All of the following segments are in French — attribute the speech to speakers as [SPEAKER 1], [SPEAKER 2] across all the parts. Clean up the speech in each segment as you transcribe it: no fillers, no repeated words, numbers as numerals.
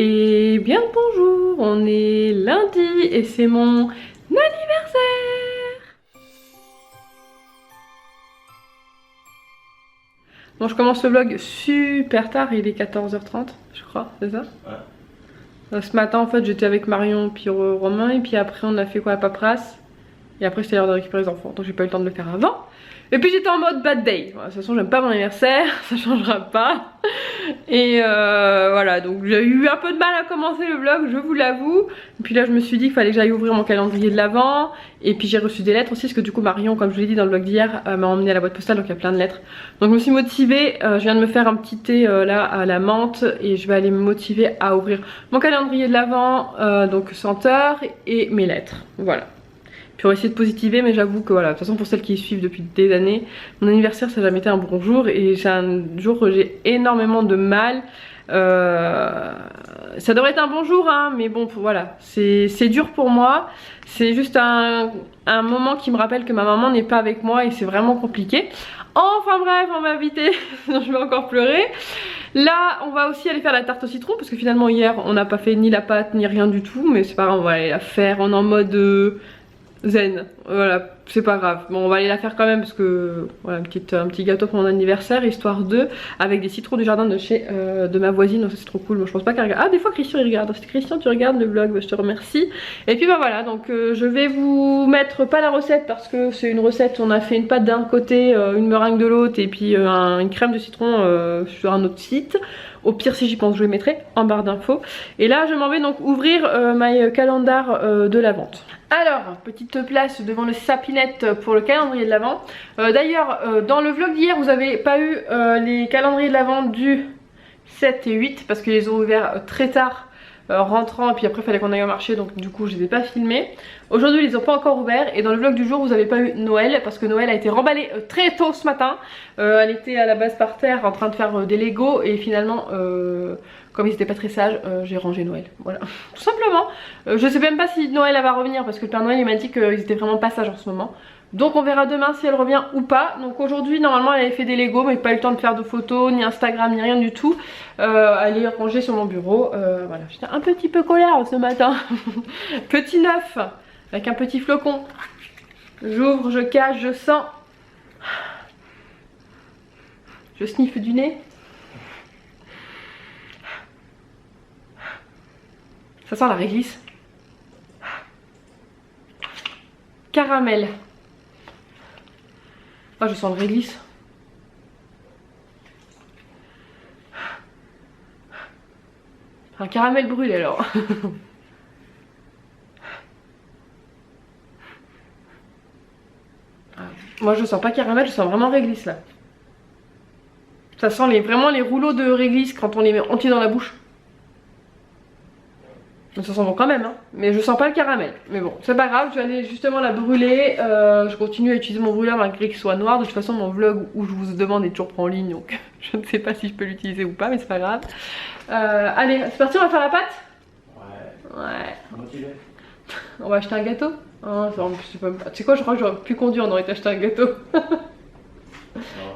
[SPEAKER 1] Et bien le bonjour, on est lundi et c'est mon anniversaire. Bon, je commence le vlog super tard, il est 14h30 je crois, c'est ça? Ouais. Ce matin en fait j'étais avec Marion puis Romain et puis après on a fait quoi, la paperasse. Et après c'était l'heure de récupérer les enfants, donc j'ai pas eu le temps de le faire avant. Et puis j'étais en mode bad day. Voilà, de toute façon j'aime pas mon anniversaire, ça changera pas. Et voilà, donc j'ai eu un peu de mal à commencer le vlog, je vous l'avoue. Et puis là je me suis dit qu'il fallait que j'aille ouvrir mon calendrier de l'avant. Et puis j'ai reçu des lettres aussi, parce que du coup Marion, comme je vous l'ai dit dans le vlog d'hier, m'a emmené à la boîte postale, donc il y a plein de lettres. Donc je me suis motivée, je viens de me faire un petit thé là à la menthe. Et je vais aller me motiver à ouvrir mon calendrier de l'avant, donc senteur et mes lettres, voilà. Puis on va essayer de positiver, mais j'avoue que voilà, de toute façon pour celles qui suivent depuis des années, mon anniversaire ça n'a jamais été un bon jour et c'est un jour que j'ai énormément de mal. Ça devrait être un bon jour hein, mais bon voilà, c'est dur pour moi. C'est juste un moment qui me rappelle que ma maman n'est pas avec moi et c'est vraiment compliqué. Enfin bref, on va éviter, sinon je vais encore pleurer. Là on va aussi aller faire la tarte au citron parce que finalement hier on n'a pas fait ni la pâte ni rien du tout. Mais c'est pas grave, on va aller la faire, on est en mode... zen, voilà, c'est pas grave. Bon, on va aller la faire quand même parce que voilà, un petit gâteau pour mon anniversaire, histoire de, avec des citrons du jardin de chez de ma voisine, donc ça c'est trop cool. Moi je pense pas qu'elle regarde. Ah, des fois Christian il regarde. Si Christian tu regardes le vlog, bah, je te remercie. Et puis bah voilà, donc je vais vous mettre pas la recette parce que c'est une recette. On a fait une pâte d'un côté, une meringue de l'autre, et puis une crème de citron sur un autre site. Au pire si j'y pense je les mettrai en barre d'infos. Et là je m'en vais donc ouvrir my calendar de la vente. Alors, petite place devant le sapinette pour le calendrier de l'avent. D'ailleurs, dans le vlog d'hier, vous n'avez pas eu les calendriers de l'avent du 7 et 8 parce qu'ils les ont ouverts très tard, rentrant, et puis après il fallait qu'on aille au marché, donc du coup je les ai pas filmés. Aujourd'hui ils les ont pas encore ouverts, et dans le vlog du jour vous n'avez pas eu Noël parce que Noël a été remballé très tôt ce matin. Elle était à la base par terre en train de faire des Lego et finalement... comme ils étaient pas très sages, j'ai rangé Noël, voilà, tout simplement. Je sais même pas si Noël elle va revenir parce que le Père Noël il m'a dit qu'ils étaient vraiment pas sages en ce moment. Donc on verra demain si elle revient ou pas. Donc aujourd'hui normalement elle avait fait des Lego mais pas eu le temps de faire de photos, ni Instagram, ni rien du tout. Elle est rangée sur mon bureau, voilà. J'étais un petit peu colère ce matin. Petit neuf, avec un petit flocon. J'ouvre, je cache, je sens. Je sniffe du nez. Ça sent la réglisse. Caramel. Ah, je sens le réglisse. Un caramel brûlé alors. Moi je sens pas caramel, je sens vraiment réglisse là. Ça sent vraiment les rouleaux de réglisse quand on les met entiers dans la bouche. Ça sent bon quand même hein. Mais je sens pas le caramel. Mais bon c'est pas grave, je vais aller justement la brûler. Je continue à utiliser mon brûleur malgré qu'il soit noir. De toute façon mon vlog où je vous demande est toujours pas en ligne, donc je ne sais pas si je peux l'utiliser ou pas, mais c'est pas grave. Allez c'est parti, on va faire la pâte. Ouais. On va acheter un gâteau. Oh, tu sais quoi, je crois que j'aurais pu conduire, on aurait été acheter un gâteau.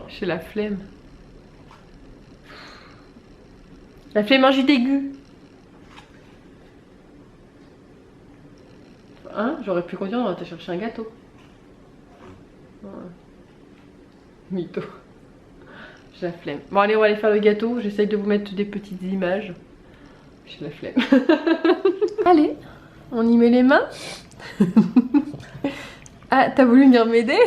[SPEAKER 1] J'ai la flemme. La flemme angite aiguë. Hein, j'aurais pu conduire, on aurait été chercher un gâteau. Ouais. Mytho. J'ai la flemme. Bon allez, on va aller faire le gâteau. J'essaye de vous mettre des petites images. J'ai la flemme. Allez, on y met les mains. Ah, t'as voulu venir m'aider?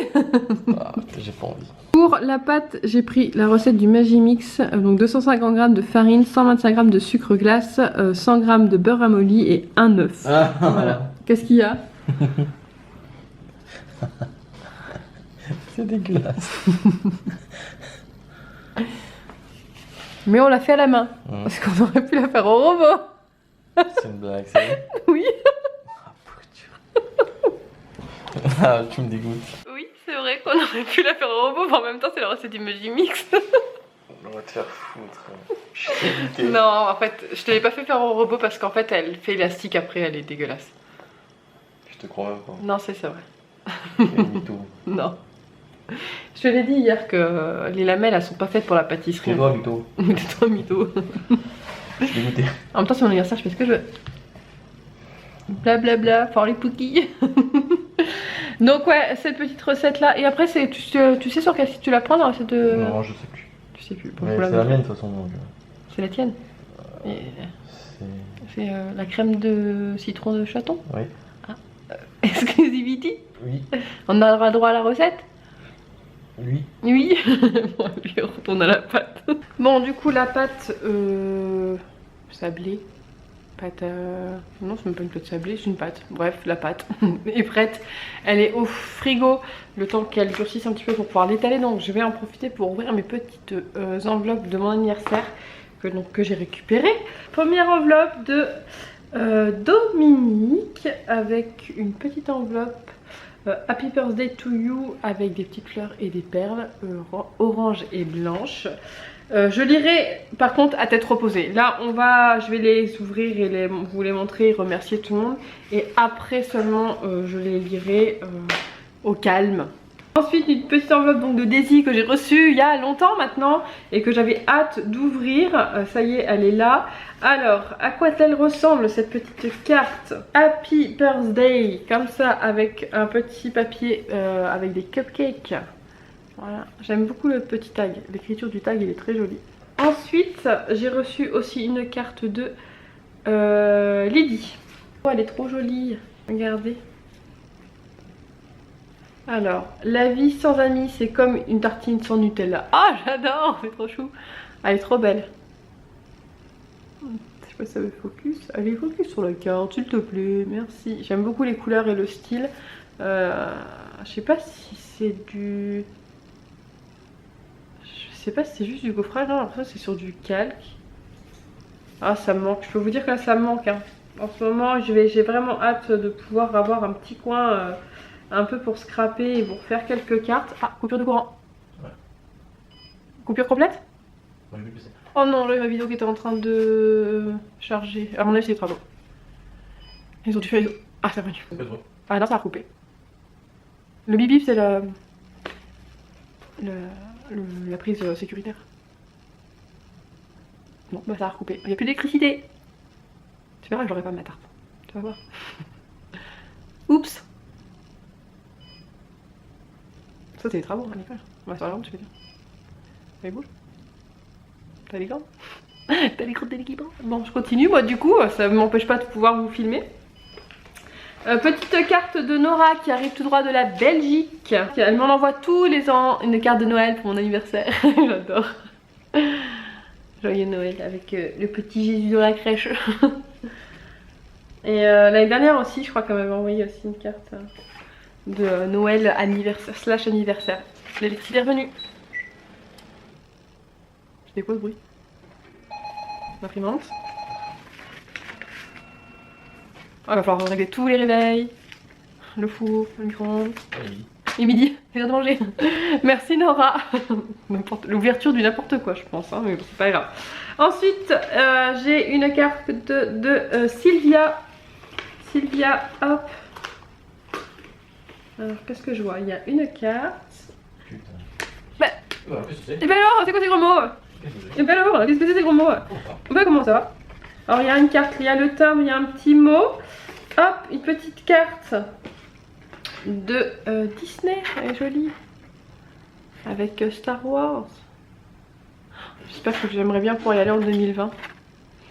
[SPEAKER 2] Ah, j'ai pas envie.
[SPEAKER 1] Pour la pâte, j'ai pris la recette du Magimix. Donc 250 g de farine, 125 g de sucre glace, 100 g de beurre ramolli et un œuf. Ah. Voilà. Qu'est-ce qu'il y a?
[SPEAKER 2] C'est dégueulasse.
[SPEAKER 1] Mais on l'a fait à la main. Parce qu'on aurait pu la faire au robot.
[SPEAKER 2] C'est une blague, c'est vrai?
[SPEAKER 1] Oui.
[SPEAKER 2] Ah, tu me dégoûtes.
[SPEAKER 1] Oui, c'est vrai qu'on aurait pu la faire au robot, mais en même temps c'est la recette du Magimix.
[SPEAKER 2] On va te faire foutre.
[SPEAKER 1] Non, en fait, je te l'ai pas fait faire au robot parce qu'en fait elle fait élastique après, elle est dégueulasse.
[SPEAKER 2] Je te crois même pas.
[SPEAKER 1] Non, c'est vrai. Mytho. Non. Je te l'ai dit hier que les lamelles elles sont pas faites pour la pâtisserie.
[SPEAKER 2] C'est toi mytho.
[SPEAKER 1] C'est toi mytho.
[SPEAKER 2] Je suis dégoûté.
[SPEAKER 1] En même temps, c'est mon anniversaire, je fais ce que je veux. Blablabla, for les cookies. Donc ouais, cette petite recette là. Et après, tu sais sur quel site tu la prends, la recette de...
[SPEAKER 2] Non, je sais plus.
[SPEAKER 1] Tu sais plus. Bon,
[SPEAKER 2] Mais c'est la mienne de toute façon. Donc...
[SPEAKER 1] C'est la tienne. C'est la crème de citron de chaton.
[SPEAKER 2] Oui.
[SPEAKER 1] Ah. Exclusivity.
[SPEAKER 2] Oui.
[SPEAKER 1] On aura droit à la recette.
[SPEAKER 2] Oui.
[SPEAKER 1] Oui. Bon, allez, on retourne à la pâte. Bon, du coup, la pâte sablée. Pâte non, c'est même pas une pâte sablée, c'est une pâte. Bref, la pâte est prête. Elle est au frigo le temps qu'elle durcisse un petit peu pour pouvoir l'étaler. Donc je vais en profiter pour ouvrir mes petites enveloppes de mon anniversaire que j'ai récupérées. Première enveloppe de Dominique avec une petite enveloppe Happy Birthday to You avec des petites fleurs et des perles orange et blanche. Je lirai par contre à tête reposée. Là je vais les ouvrir et vous les montrer, remercier tout le monde. Et après seulement je les lirai au calme. Ensuite une petite enveloppe donc de Daisy que j'ai reçue il y a longtemps maintenant et que j'avais hâte d'ouvrir. Ça y est, elle est là. Alors, à quoi elle ressemble cette petite carte Happy Birthday, comme ça, avec un petit papier avec des cupcakes. Voilà, j'aime beaucoup le petit tag, l'écriture du tag il est très jolie. Ensuite j'ai reçu aussi une carte de Lydie. Oh, elle est trop jolie, regardez. Alors, la vie sans amis c'est comme une tartine sans Nutella. Ah, j'adore, c'est trop chou. Elle est trop belle. Je sais pas si ça veut focus. Allez, focus sur la carte s'il te plaît, merci. J'aime beaucoup les couleurs et le style. Je sais pas si c'est du... Je sais pas si c'est juste du gaufrage, non, ça c'est sur du calque. Ah, ça me manque, je peux vous dire que là ça me manque. Hein. En ce moment, j'ai vraiment hâte de pouvoir avoir un petit coin un peu pour scraper et pour faire quelques cartes. Ah, coupure de courant. Ouais. Coupure complète?
[SPEAKER 2] Ouais,
[SPEAKER 1] oh non, j'avais ma vidéo qui était en train de charger. À mon avis, c'est les travaux. Ils ont dû faire les... Ah, c'est revenu. Ah non, ça a recoupé. Le bip bip, c'est la prise sécuritaire. Bon, bah ça a recoupé. Il n'y a plus d'électricité. Tu verras, je l'aurai pas ma tarte. Tu vas voir. Oups. Ça, c'est les travaux à l'école. On va sur la lampe, tu peux dire. Allez, bouge. T'as les gants? T'as les crottes de l'équipement? Bon, je continue. Moi, du coup, ça ne m'empêche pas de pouvoir vous filmer. Petite carte de Nora qui arrive tout droit de la Belgique. Elle m'en envoie tous les ans une carte de Noël pour mon anniversaire. J'adore. Joyeux Noël avec le petit Jésus dans la crèche. Et l'année dernière aussi, je crois qu'elle m'avait envoyé aussi une carte de Noël anniversaire / anniversaire. L'électricité est revenue. C'était quoi ce bruit? L'imprimante. Oh, il va falloir régler tous les réveils. Le four, le micro-ondes. Et midi, c'est l'heure de manger. Merci Nora. L'ouverture du n'importe quoi, je pense, hein, mais bon, c'est pas grave. Ensuite, j'ai une carte de Sylvia. Sylvia, hop. Alors, qu'est-ce que je vois? Il y a une carte.
[SPEAKER 2] Putain.
[SPEAKER 1] Bah. Et ben alors, c'est quoi ces gros mots? Et ben alors, qu'est-ce que c'est ces gros mots? Bah, comment ça va? Alors, il y a une carte, il y a le tome, il y a un petit mot. Hop, une petite carte de Disney, elle est jolie, avec Star Wars. J'espère que j'aimerais bien pouvoir y aller en 2020.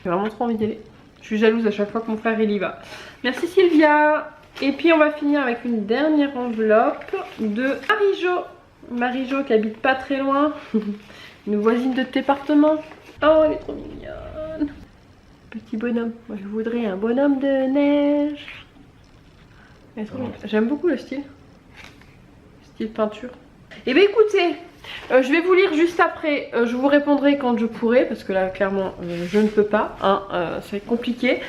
[SPEAKER 1] J'ai vraiment trop envie d'y aller. Je suis jalouse à chaque fois que mon frère il y va. Merci Sylvia. Et puis on va finir avec une dernière enveloppe de Marie-Jo. Marie-Jo qui habite pas très loin. Une voisine de département. Oh, elle est trop mignonne. Petit bonhomme. Moi je voudrais un bonhomme de neige. J'aime beaucoup le style. Style peinture. Et bien écoutez, je vais vous lire juste après. Je vous répondrai quand je pourrai. Parce que là clairement je ne peux pas. Hein, c'est compliqué.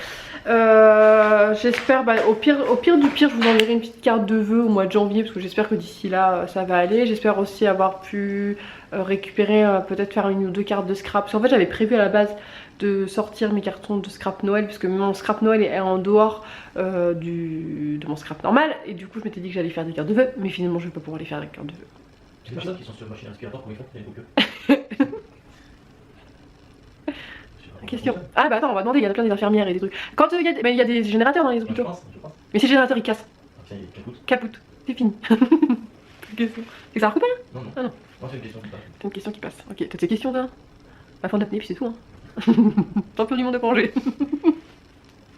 [SPEAKER 1] J'espère, au pire du pire, je vous enverrai une petite carte de vœux au mois de janvier. Parce que j'espère que d'ici là ça va aller. J'espère aussi avoir pu récupérer, peut-être faire une ou deux cartes de scrap. Parce qu'en fait j'avais prévu à la base de sortir mes cartons de scrap Noël, puisque mon scrap Noël est en dehors de mon scrap normal. Et du coup je m'étais dit que j'allais faire des cartes de vœux. Mais finalement je vais pas pouvoir les faire des cartes de vœux.
[SPEAKER 2] Les personnes qui sont sur machine aspirateur, comment ils font?
[SPEAKER 1] Question. Ah bah attends, on va demander, il y a plein d'infirmières et des trucs. Quand il y a des générateurs dans les
[SPEAKER 2] Je
[SPEAKER 1] hôpitaux.
[SPEAKER 2] pense.
[SPEAKER 1] Mais si le générateur il casse,
[SPEAKER 2] Ah, tiens, il capote.
[SPEAKER 1] capoute, c'est fini. Question. Et ça a recoupé là?
[SPEAKER 2] Non, non.
[SPEAKER 1] Ah non.
[SPEAKER 2] Non, c'est une question qui passe.
[SPEAKER 1] C'est une question qui passe. Ok, t'as tes questions toi? La fin d'apnée puis c'est tout hein. Tant pis du monde de congé.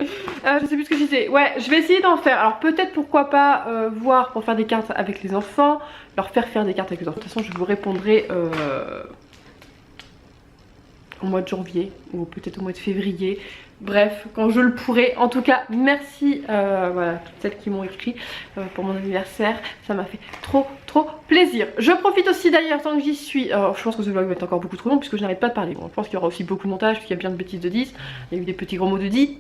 [SPEAKER 1] Je sais plus ce que je disais. Ouais, je vais essayer d'en faire. Alors peut-être pourquoi pas voir pour faire des cartes avec les enfants, leur faire des cartes avec les enfants. De toute façon, je vous répondrai au mois de janvier ou peut-être au mois de février. Bref, quand je le pourrai. En tout cas, merci voilà, toutes celles qui m'ont écrit pour mon anniversaire. Ça m'a fait trop plaisir. Je profite aussi d'ailleurs, tant que j'y suis. Alors, je pense que ce vlog va être encore beaucoup trop long puisque je n'arrête pas de parler. Bon, je pense qu'il y aura aussi beaucoup de montage puisqu'il y a bien de bêtises de 10. Il y a eu des petits gros mots de 10.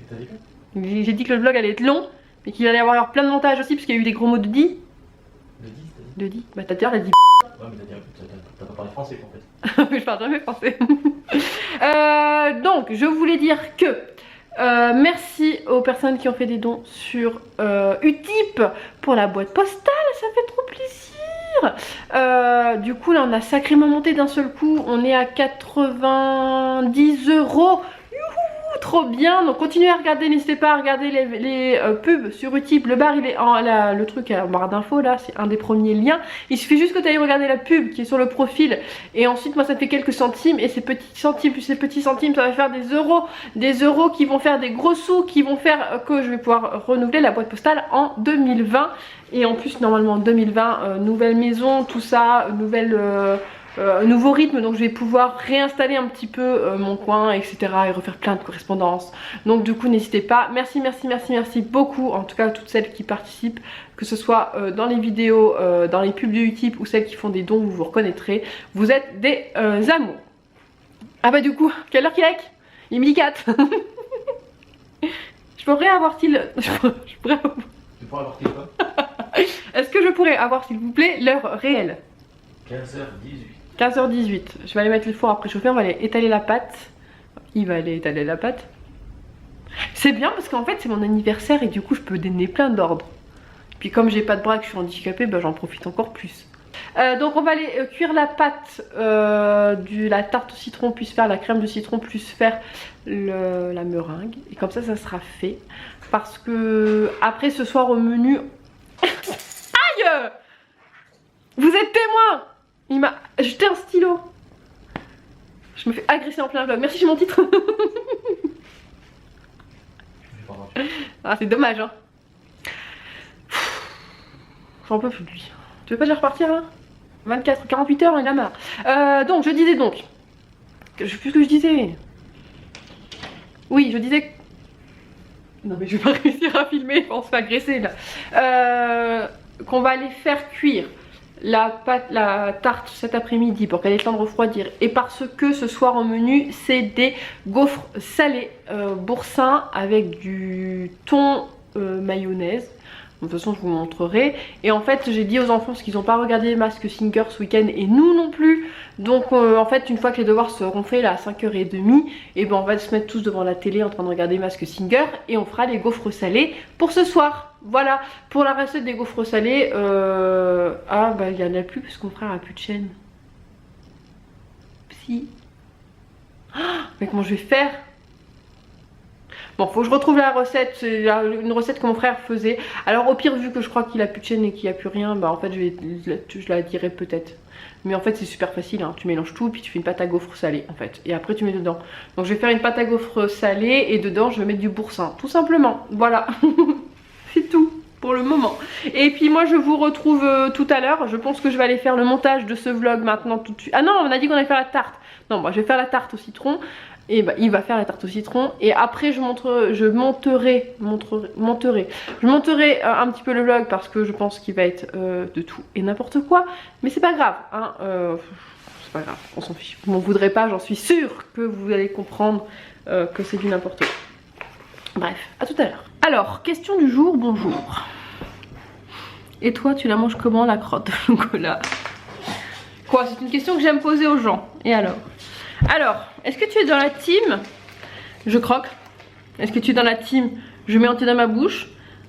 [SPEAKER 2] T'as dit quoi?
[SPEAKER 1] J'ai dit que le vlog allait être long, mais qu'il allait y avoir plein de montage aussi, parce qu'il y a eu des gros mots de 10.
[SPEAKER 2] De 10,
[SPEAKER 1] De 10. Bah t'as dit.
[SPEAKER 2] Ouais, mais t'as pas parlé français en fait.
[SPEAKER 1] Je parle jamais français. Donc, je voulais dire que merci aux personnes qui ont fait des dons sur Utip pour la boîte postale, ça fait trop plaisir. Du coup, là, on a sacrément monté d'un seul coup. On est à 90 €. Trop bien, donc continuez à regarder, n'hésitez pas à regarder les pubs sur Utip. Le bar il est en le truc en barre d'infos là, c'est un des premiers liens. Il suffit juste que tu ailles regarder la pub qui est sur le profil et ensuite moi ça fait quelques centimes et ces petits centimes plus ces petits centimes ça va faire des euros qui vont faire des gros sous qui vont faire que je vais pouvoir renouveler la boîte postale en 2020 et en plus normalement en 2020 nouvelle maison, tout ça, nouveau rythme, donc je vais pouvoir réinstaller un petit peu mon coin etc et refaire plein de correspondances. Donc du coup n'hésitez pas, merci beaucoup en tout cas à toutes celles qui participent, que ce soit dans les vidéos, dans les pubs de Utip ou celles qui font des dons, vous vous reconnaîtrez, vous êtes des amours. Ah bah du coup, quelle heure qu'il est? Il me dit 4. Je pourrais avoir s'il...
[SPEAKER 2] Tu pourrais avoir quoi?
[SPEAKER 1] Est-ce que je pourrais avoir s'il vous plaît l'heure réelle?
[SPEAKER 2] 15h18.
[SPEAKER 1] 15h18, je vais aller mettre le four à préchauffer, on va aller étaler la pâte. Il va aller étaler la pâte. C'est bien parce qu'en fait c'est mon anniversaire et du coup je peux donner plein d'ordres. Puis comme j'ai pas de bras et que je suis handicapée, bah, j'en profite encore plus. Donc on va aller cuire la pâte de la tarte au citron, plus faire la crème de citron, plus faire la meringue. Et comme ça sera fait. Parce que après ce soir au menu... Aïe! Vous êtes témoin! Il m'a jeté un stylo. Je me fais agresser en plein vlog. Merci, j'ai mon titre. Ah, c'est dommage, hein. J'en peux plus de lui. Tu veux pas déjà repartir là? 48 heures, il a marre. Donc, je disais donc. Je sais plus ce que je disais. Oui, je disais. Non, mais je vais pas réussir à filmer, on se fait agresser là. Qu'on va aller faire cuire la tarte cet après-midi pour qu'elle ait le temps de refroidir, et parce que ce soir au menu c'est des gaufres salés boursin avec du thon mayonnaise. De toute façon je vous montrerai. Et en fait j'ai dit aux enfants, parce qu'ils n'ont pas regardé Mask Singer ce week-end et nous non plus, donc en fait une fois que les devoirs seront faits là à 5h30, et ben on va se mettre tous devant la télé en train de regarder Mask Singer et on fera les gaufres salés pour ce soir. Voilà, pour la recette des gaufres salés, ah bah il y en a plus parce que mon frère a plus de chaîne. Si. Mais comment je vais faire? Bon, faut que je retrouve la recette, c'est une recette que mon frère faisait. Alors au pire, vu que je crois qu'il a plus de chaîne et qu'il n'y a plus rien, bah en fait je la dirai peut-être. Mais en fait c'est super facile, hein. Tu mélanges tout puis tu fais une pâte à gaufres salée en fait. Et après tu mets dedans. Donc je vais faire une pâte à gaufres salée et dedans je vais mettre du boursin. Tout simplement, voilà. C'est tout pour le moment. Et puis moi je vous retrouve tout à l'heure. Je pense que je vais aller faire le montage de ce vlog maintenant tout de suite. Ah non, on a dit qu'on allait faire la tarte. Non, moi je vais faire la tarte au citron. Et bah il va faire la tarte au citron. Et après je monterai un petit peu le vlog parce que je pense qu'il va être de tout et n'importe quoi. Mais c'est pas grave, hein, c'est pas grave, on s'en fiche. Vous m'en voudrez pas, j'en suis sûre que vous allez comprendre que c'est du n'importe quoi. Bref, à tout à l'heure. Alors, question du jour, bonjour. Et toi, tu la manges comment la crotte de chocolat? Quoi, c'est une question que j'aime poser aux gens. Et alors? Alors, est-ce que tu es dans la team je croque? Est-ce que tu es dans la team je mets entier dans ma bouche?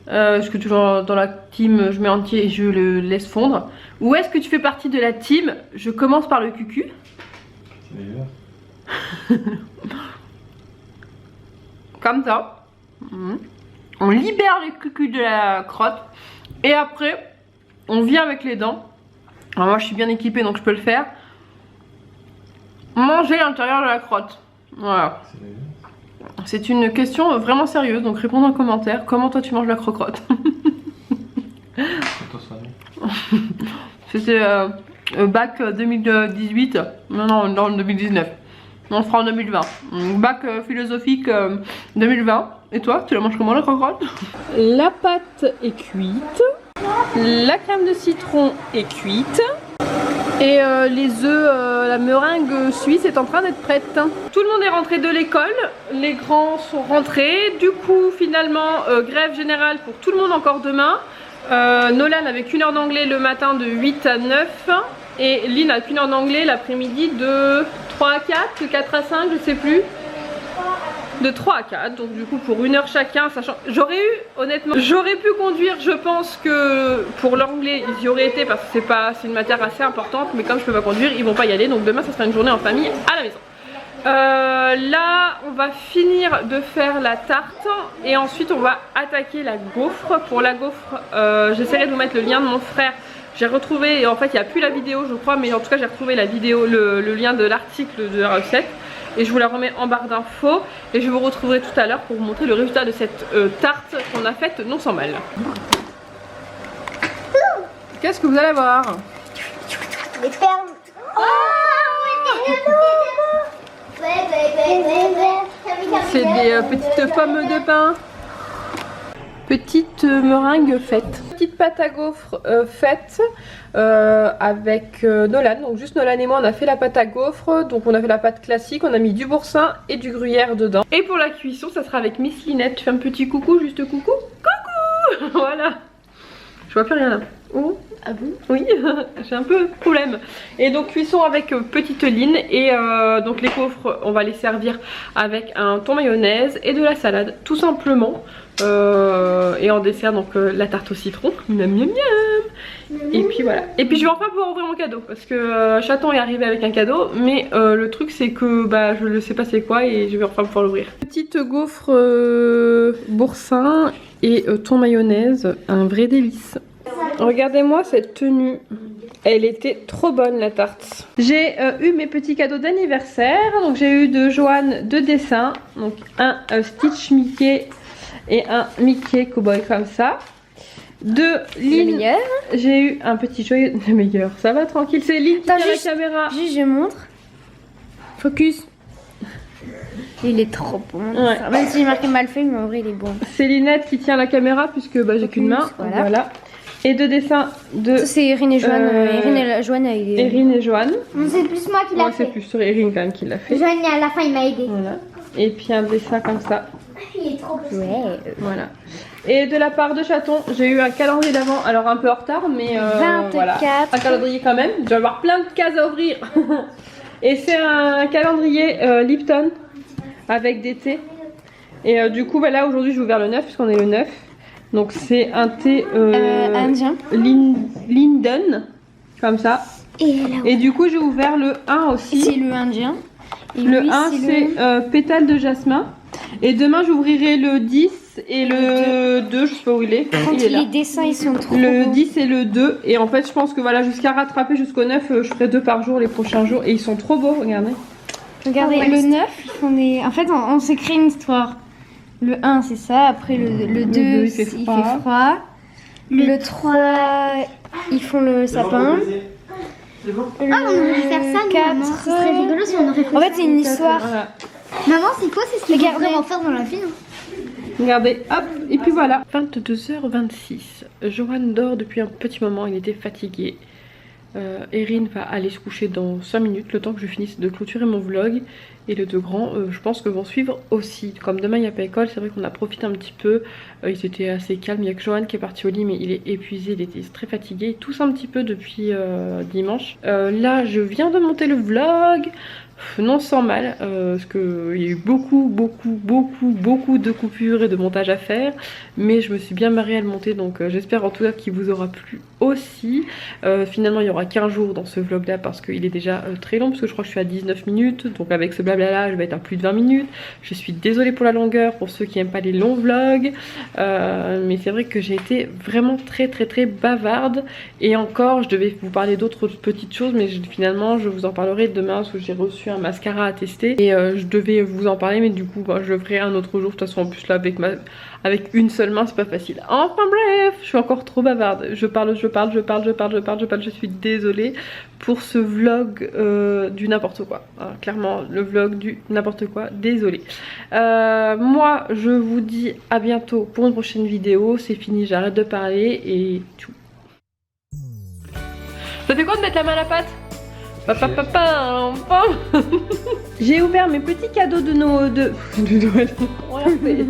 [SPEAKER 1] Est-ce que tu es dans la team je mets entier et je le laisse fondre? Ou est-ce que tu fais partie de la team je commence par le cucu? Comme ça. On libère les cucus de la crotte. Et après, on vient avec les dents. Alors moi je suis bien équipée donc je peux le faire. Manger l'intérieur de la crotte. Voilà. C'est une question vraiment sérieuse, donc répondez en commentaire. Comment toi tu manges la croquette? C'était bac 2018. Non, 2019. On fera en 2020. Bac philosophique 2020. Et toi, tu la manges comment la croquette? La pâte est cuite. La crème de citron est cuite. Et les œufs, la meringue suisse est en train d'être prête. Tout le monde est rentré de l'école, les grands sont rentrés. Du coup, finalement, grève générale pour tout le monde encore demain. Nolan avec 1 heure d'anglais le matin de 8 à 9. Et Lynn a 1 heure d'anglais l'après-midi de 3 à 4, de 4 à 5, je sais plus. De 3 à 4, donc du coup pour 1 heure chacun, sachant j'aurais eu, honnêtement, j'aurais pu conduire, je pense que pour l'anglais ils y auraient été parce que c'est une matière assez importante, mais comme je peux pas conduire, ils vont pas y aller, donc demain ça sera une journée en famille à la maison. Là on va finir de faire la tarte et ensuite on va attaquer la gaufre. Pour la gaufre, j'essaierai de vous mettre le lien de mon frère. J'ai retrouvé, et en fait il n'y a plus la vidéo je crois, mais en tout cas j'ai retrouvé la vidéo, le lien de l'article de la recette. Et je vous la remets en barre d'infos. Et je vous retrouverai tout à l'heure pour vous montrer le résultat de cette tarte qu'on a faite non sans mal. Qu'est-ce que vous allez voir?
[SPEAKER 3] Les perles.
[SPEAKER 1] C'est des petites pommes de pain. Petite meringue faite. Petite pâte à gaufre faite avec Nolan. Donc juste Nolan et moi on a fait la pâte à gaufre. Donc on a fait la pâte classique, on a mis du boursin et du gruyère dedans. Et pour la cuisson ça sera avec Miss Linette. Tu fais un petit coucou, juste coucou. Coucou. Voilà. Je vois plus rien là. Oh.
[SPEAKER 3] Ah bon?
[SPEAKER 1] Oui, j'ai un peu de problème. Et donc cuisson avec petite Lynn. Et donc les gaufres on va les servir avec un thon mayonnaise et de la salade tout simplement. Et en dessert donc la tarte au citron. Miam miam miam. Et puis voilà. Et puis je vais enfin pouvoir ouvrir mon cadeau parce que Chaton est arrivé avec un cadeau. Mais le truc c'est que je ne sais pas c'est quoi et je vais enfin pouvoir l'ouvrir. Petite gaufre boursin et thon mayonnaise, un vrai délice. Regardez-moi cette tenue. Elle était trop bonne la tarte. J'ai eu mes petits cadeaux d'anniversaire. Donc j'ai eu de Joanne 2 dessins. Donc un Stitch Mickey et un Mickey Cowboy comme ça. De Lynn, j'ai eu un petit joyeux. Le meilleur, ça va tranquille. C'est Lynn qui tient la caméra.
[SPEAKER 3] Juste je montre. Focus. Il est trop bon.
[SPEAKER 1] Ouais.
[SPEAKER 3] Même si j'ai marqué mal fait, mais en vrai il est bon.
[SPEAKER 1] C'est Lynette qui tient la caméra puisque j'ai qu'une main. Voilà. Et 2 dessins de.
[SPEAKER 3] Ça c'est Erin et Joanne.
[SPEAKER 1] Erin et Joanne.
[SPEAKER 4] C'est plus moi qui l'a fait.
[SPEAKER 1] C'est plus sur Erin quand même qui l'a fait.
[SPEAKER 4] Joanne à la fin il m'a aidé.
[SPEAKER 1] Voilà. Et puis un dessin comme ça.
[SPEAKER 4] Il est trop beau.
[SPEAKER 3] Ouais.
[SPEAKER 1] Voilà. Et de la part de Chaton, j'ai eu un calendrier d'avant. Alors un peu en retard, mais
[SPEAKER 3] 24.
[SPEAKER 1] voilà. Un calendrier quand même. Je vais avoir plein de cases à ouvrir. Et c'est un calendrier Lipton avec des thés. Et du coup, là aujourd'hui, je vais ouvrir le 9 puisqu'on est le 9. Donc c'est un thé
[SPEAKER 3] indien.
[SPEAKER 1] Linden, comme ça. Et du coup, j'ai ouvert le 1 aussi.
[SPEAKER 3] C'est le indien. Et
[SPEAKER 1] le
[SPEAKER 3] lui,
[SPEAKER 1] 1 c'est pétale de jasmin. Et demain j'ouvrirai le 10 et le 2, je sais pas où il est. Il est là.
[SPEAKER 3] Les dessins ils sont trop
[SPEAKER 1] Le
[SPEAKER 3] beaux.
[SPEAKER 1] 10 et le 2. Et en fait je pense que voilà, jusqu'à rattraper jusqu'au 9, je ferai 2 par jour les prochains jours. Et ils sont trop beaux, regardez.
[SPEAKER 3] Regardez, le 9, ils font des... En fait on s'est créé une histoire. Le 1 c'est ça, après le 2 il fait froid. Le 3 ils font le sapin.
[SPEAKER 2] C'est bon.
[SPEAKER 4] Ah, on aurait faire ça, nous,
[SPEAKER 3] 4,
[SPEAKER 4] maman. Ce serait rigolo si on aurait fait ça.
[SPEAKER 3] En fait c'est une histoire.
[SPEAKER 1] Voilà.
[SPEAKER 4] Maman, c'est quoi? C'est ce qu'il faut
[SPEAKER 3] Regardez.
[SPEAKER 4] vraiment faire dans la film.
[SPEAKER 1] Regardez, hop, et puis voilà. 22h26. Johan dort depuis un petit moment, il était fatigué. Erin va aller se coucher dans 5 minutes, le temps que je finisse de clôturer mon vlog. Et les 2 grands, je pense que vont suivre aussi. Comme demain il n'y a pas école, c'est vrai qu'on a profité un petit peu. Ils étaient assez calmes, il n'y a que Johan qui est parti au lit, mais il est épuisé, il était très fatigué. Il tousse un petit peu depuis dimanche. Là je viens de monter le vlog. Non sans mal, parce qu'il y a eu beaucoup de coupures et de montage à faire. Mais je me suis bien marrée à le monter, donc j'espère en tout cas qu'il vous aura plu aussi. Finalement il y aura qu'un jour dans ce vlog là parce qu'il est déjà très long, parce que je crois que je suis à 19 minutes. Donc avec ce blabla blablabla, je vais être à plus de 20 minutes. Je suis désolée pour la longueur, pour ceux qui n'aiment pas les longs vlogs. Mais c'est vrai que j'ai été vraiment très bavarde. Et encore, je devais vous parler d'autres petites choses, mais finalement je vous en parlerai demain parce que j'ai reçu un mascara à tester. Et je devais vous en parler, mais du coup bah, je le ferai un autre jour. De toute façon en plus là avec une seule main c'est pas facile. Enfin bref, je suis encore trop bavarde. Je parle, je suis désolée pour ce vlog du n'importe quoi. Hein, clairement le vlog du n'importe quoi, désolée. Moi je vous dis à bientôt pour une prochaine vidéo. C'est fini, j'arrête de parler et tchou. Ça fait quoi de mettre la main à la pâte? J'ai ouvert mes petits cadeaux de Noël. On l'a fait.